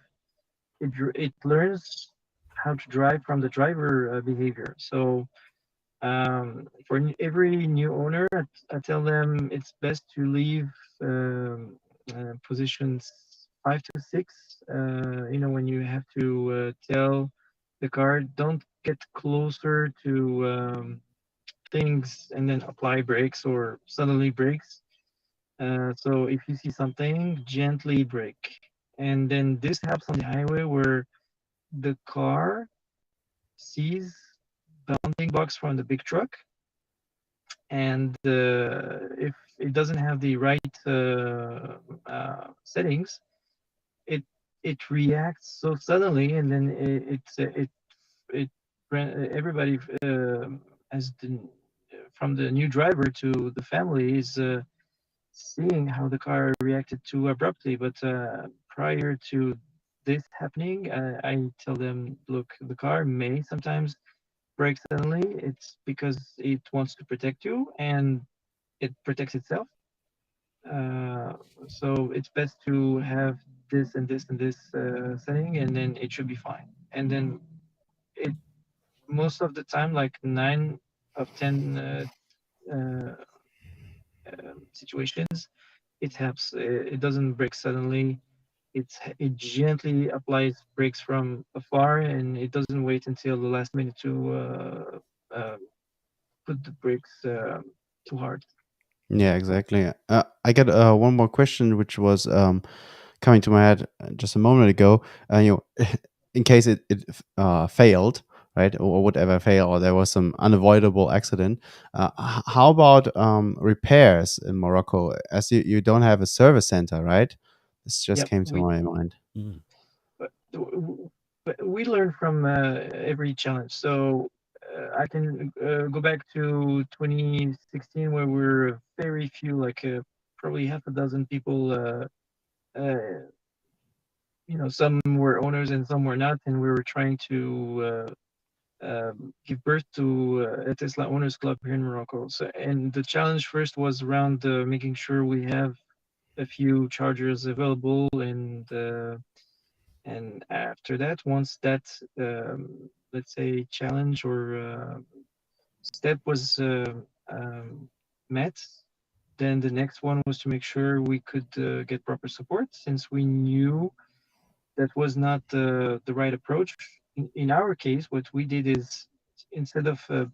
It learns how to drive from the driver behavior. So for every new owner, I tell them it's best to leave positions 5 to 6. When you have to tell the car, don't get closer to things and then apply brakes or suddenly brakes. So if you see something, gently brake. And then this happens on the highway where the car sees bounding box from the big truck, and if it doesn't have the right settings, it it reacts so suddenly, and then it everybody as the from the new driver to the family is seeing how the car reacted too abruptly. But prior to this happening, I tell them, look, the car may sometimes brake suddenly. It's because it wants to protect you, and it protects itself. Uh, so it's best to have this and this and this setting, and then it should be fine. And then it most of the time, like 9 of 10 uh, situations, it helps. It doesn't break suddenly. It gently applies brakes from afar, and it doesn't wait until the last minute to put the brakes too hard. Yeah, exactly. I got one more question, which was coming to my head just a moment ago. In case it failed, right, or would ever fail, or there was some unavoidable accident. How about repairs in Morocco? As you don't have a service center, right? This just Yep, came to we my mind. Mm, but we learn from every challenge. So I can go back to 2016, where we're very few, like probably half a dozen people. Some were owners and some were not, and we were trying to give birth to a Tesla Owners Club here in Morocco. So, and the challenge first was around making sure we have a few chargers available, and after that, once that let's say challenge or step was met, then the next one was to make sure we could get proper support, since we knew that was not the right approach. In our case, what we did is, instead of uh,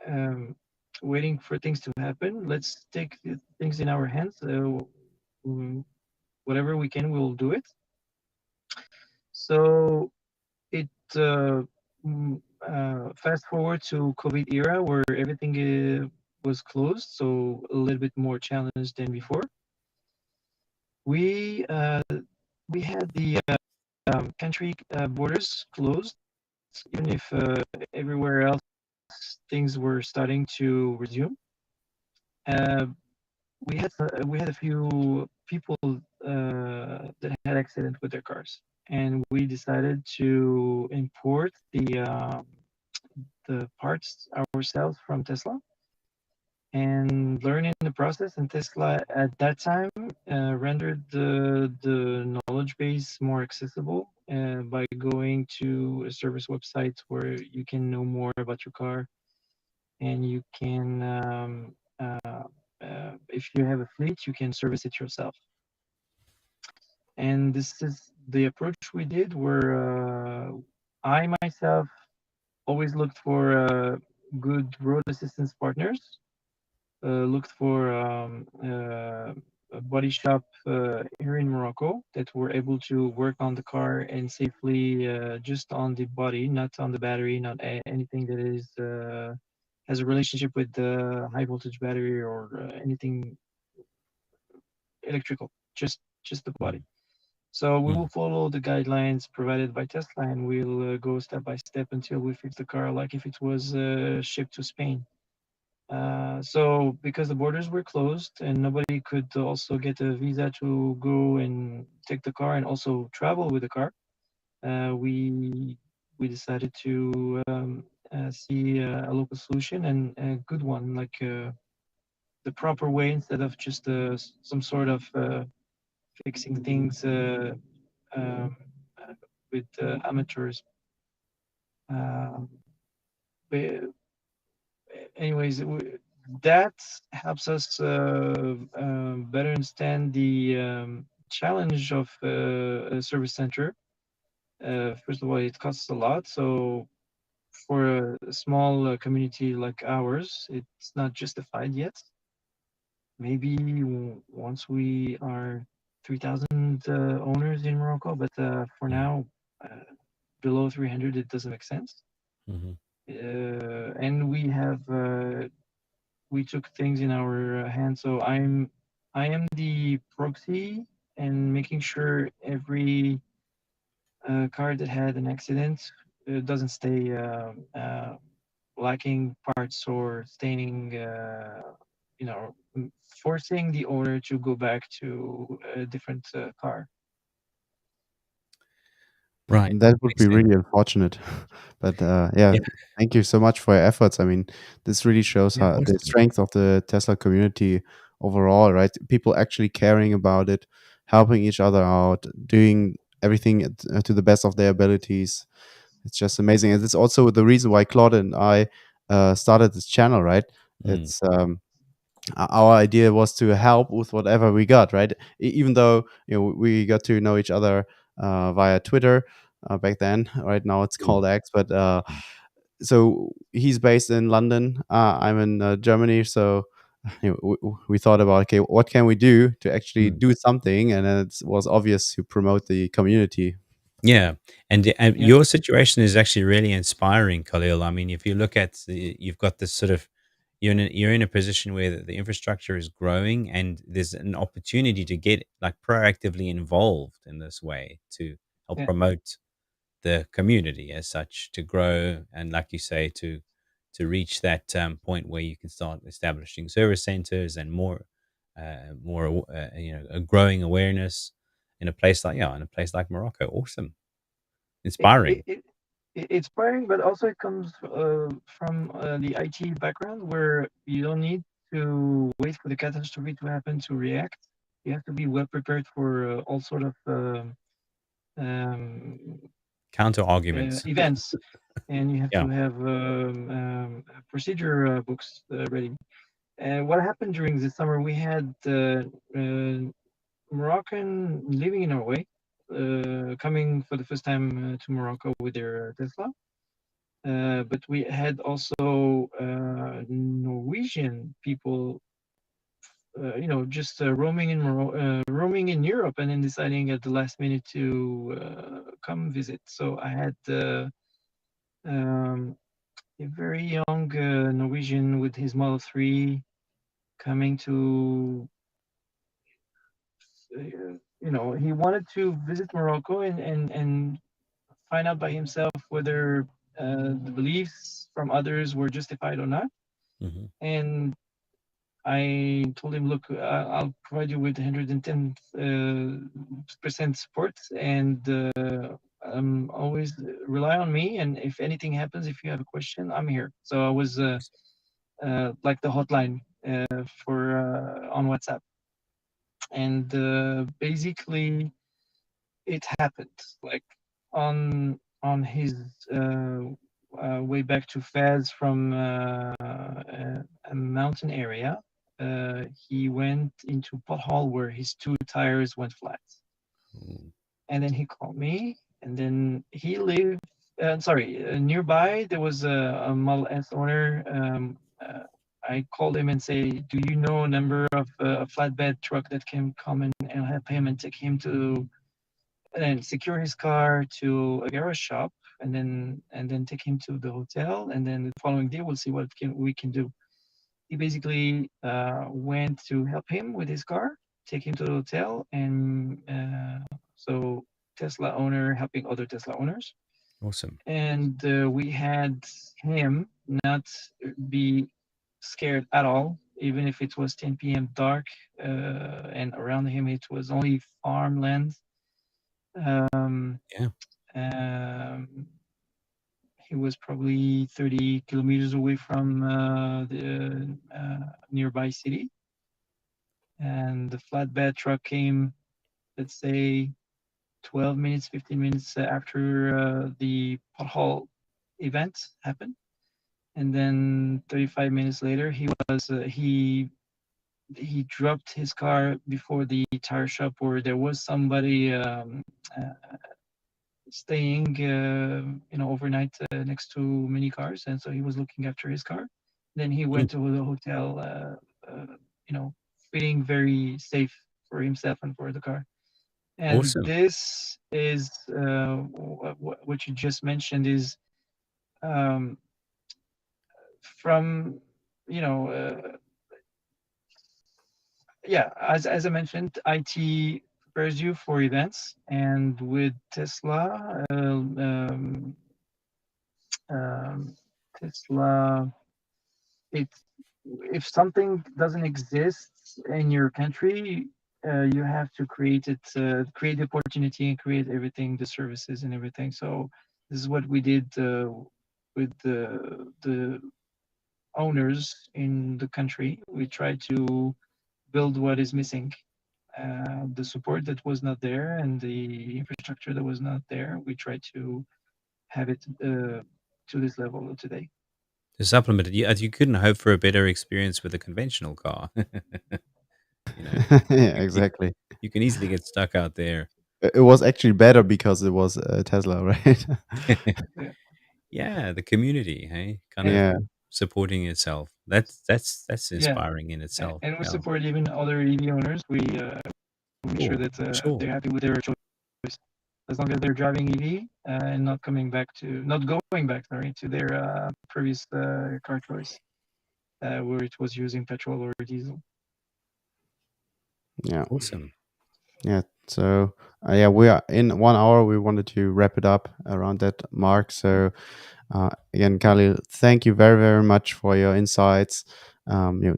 um, waiting for things to happen, let's take things in our hands. Mm, Whatever we can, we'll do it. So it uh, fast forward to COVID era where everything was closed, so a little bit more challenged than before. We uh, we had the country borders closed, even if everywhere else things were starting to resume. Uh, we had a few people that had accident with their cars, and we decided to import the parts ourselves from Tesla and learn in the process. And Tesla at that time rendered the knowledge base more accessible by going to a service website where you can know more about your car and you can if you have a fleet, you can service it yourself. And this is the approach we did, where I myself always looked for good road assistance partners, looked for a body shop here in Morocco that were able to work on the car and safely just on the body, not on the battery, not anything that is has a relationship with the high voltage battery or anything electrical, just the body. So we will Mm. follow the guidelines provided by Tesla, and we'll go step by step until we fix the car, like if it was shipped to Spain. So because the borders were closed and nobody could also get a visa to go and take the car and also travel with the car, we decided to see a local solution and a good one, like the proper way instead of just some sort of fixing things um, uh, with amateurs. Um, but anyways, that helps us better understand the challenge of a service center. First of all, it costs a lot. So for a small community like ours, it's not justified yet. Maybe once we are 3,000 owners in Morocco, but for Mm. now, below 300, it doesn't make sense. Mhm. And we took things in our hands. So I am the proxy and making sure every car that had an accident doesn't stay lacking parts or staining, you know, forcing the owner to go back to a different car. Right. That would Makes be sense. really unfortunate. But yeah, Yeah. thank you so much for your efforts. I mean, this really shows Yeah, how the awesome. strength of the Tesla community overall, right? People actually caring about it, helping each other out, doing everything to the best of their abilities. It's just amazing. And it's also the reason why Claude and I started this channel, right? Mm. It's our idea was to help with whatever we got, right? Even though we got to know each other via Twitter back then. Right now it's Mm. called X, but Mm. so he's based in London. I'm in Germany, so we thought about, okay, what can we do to actually Mm. do something, and then it was obvious to promote the community. Yeah, and Yeah, your situation is actually really inspiring, Khalil. I mean, if you look at you've got this sort of you're in a position where the infrastructure is growing, and there's an opportunity to get like proactively involved in this way to help yeah. promote the community as such to grow, and like you say, to reach that point where you can start establishing service centers and a growing awareness in a place like in a place like Morocco. Awesome, it, inspiring. it, it, it's inspiring, but also it comes from the IT background where you don't need to wait for the catastrophe to happen to react. You have to be well prepared for all sort of um, Counter arguments. events, and you have Yeah. to have procedure books ready. And what happened during the summer? We had Moroccan living in Norway, coming for the first time to Morocco with their Tesla. But we had also Norwegian people, just roaming in Europe, and then deciding at the last minute to come visit. So I had Um, a very young Norwegian with his Model 3 coming to, he wanted to visit Morocco and find out by himself whether the beliefs from others were justified or not. Hmm. And I told him, look, I'll provide you with 110 percent support, and always rely on me. And if anything happens, if you have a question, I'm here. So I was like the hotline for on WhatsApp, and basically it happened like on his uh, way back to Fez from a mountain area. He went into a pothole where his two tires went flat, and then he called me. And then he lived. Sorry, nearby there was a Model S owner. I called him and say, "Do you know a number of a flatbed truck that can come and help him and take him to and then secure his car to a garage shop and then take him to the hotel, and then the following day we'll see what we can do." He basically went to help him with his car, take him to the hotel, and so Tesla owner helping other Tesla owners, Awesome. and we had him not be scared at all, even if it was 10 p.m. dark, and around him it was only farmland. Um, Yeah. um, he was probably 30 kilometers away from the nearby city, and the flatbed truck came, let's say, 12 minutes, 15 minutes after the pothole event happened. And then 35 minutes later, he dropped his car before the tire shop where there was somebody staying, overnight next to many cars, and so he was looking after his car. Then he Mm. went to the hotel, you know, feeling very safe for himself and for the car. And Awesome. this is what you just mentioned is um, from, you know, yeah, as I mentioned, IT prepares you for events, and with Tesla, um, Tesla, it's if something doesn't exist in your country, you have to create it, create the opportunity and create everything, the services and everything. So this is what we did with the owners in the country. We tried to build what is missing, the support that was not there and the infrastructure that was not there. We tried to have it to this level today. To supplement it, as you couldn't hope for a better experience with a conventional car. you know, Yeah, you, you exactly. you can easily get stuck out there. It was actually better because it was Tesla, right? Yeah. Yeah, the community, hey, kind of Yeah, supporting itself. That's Yeah, inspiring in itself. and we Yeah. support even other EV owners. We make sure Oh, that sure. they're happy with their choice, as long as they're driving EV and not going back, sorry, to their previous car choice, where it was using petrol or diesel. yeah, Awesome. yeah. So yeah, we are in 1 hour. We wanted to wrap it up around that mark. So again, Khalil, thank you very, very much for your insights.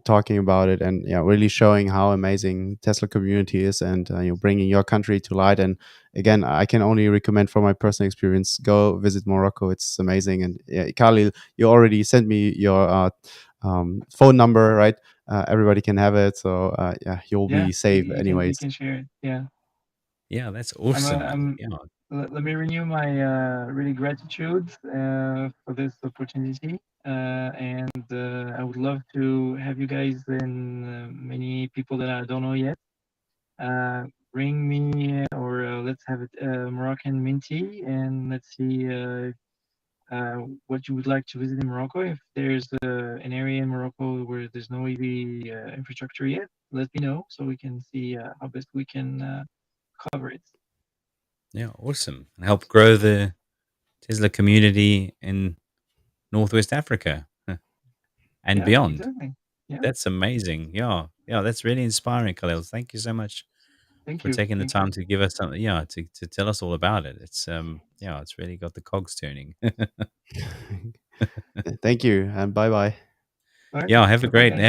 Talking about it and yeah, really showing how amazing Tesla community is, and bringing your country to light. And again, I can only recommend from my personal experience, go visit Morocco. It's amazing. And yeah, Khalil, you already sent me your phone number, right? Everybody can have it, so yeah, you'll Yeah, be safe, you anyways. can share it. Yeah, Yeah, that's I'm awesome, man. I'm. Yeah. Let me renew my really gratitude for this opportunity, and I would love to have you guys and many people that I don't know yet. Uh, Bring me or let's have it Moroccan minty, and let's see what you would like to visit in Morocco. If there's an area in Morocco where there's no EV infrastructure yet, let me know so we can see how best we can cover it. Yeah, awesome. And help grow the Tesla community in Northwest Africa and Yeah, beyond. exactly. Yeah. That's amazing. Yeah, yeah, that's really inspiring, Khalil. Thank you so much Thank for you. taking the Thank you. time to give us something. Yeah, to tell us all about it. It's yeah, it's really got the cogs turning. Thank you, and bye bye. All right. Yeah, Bye bye, guys. have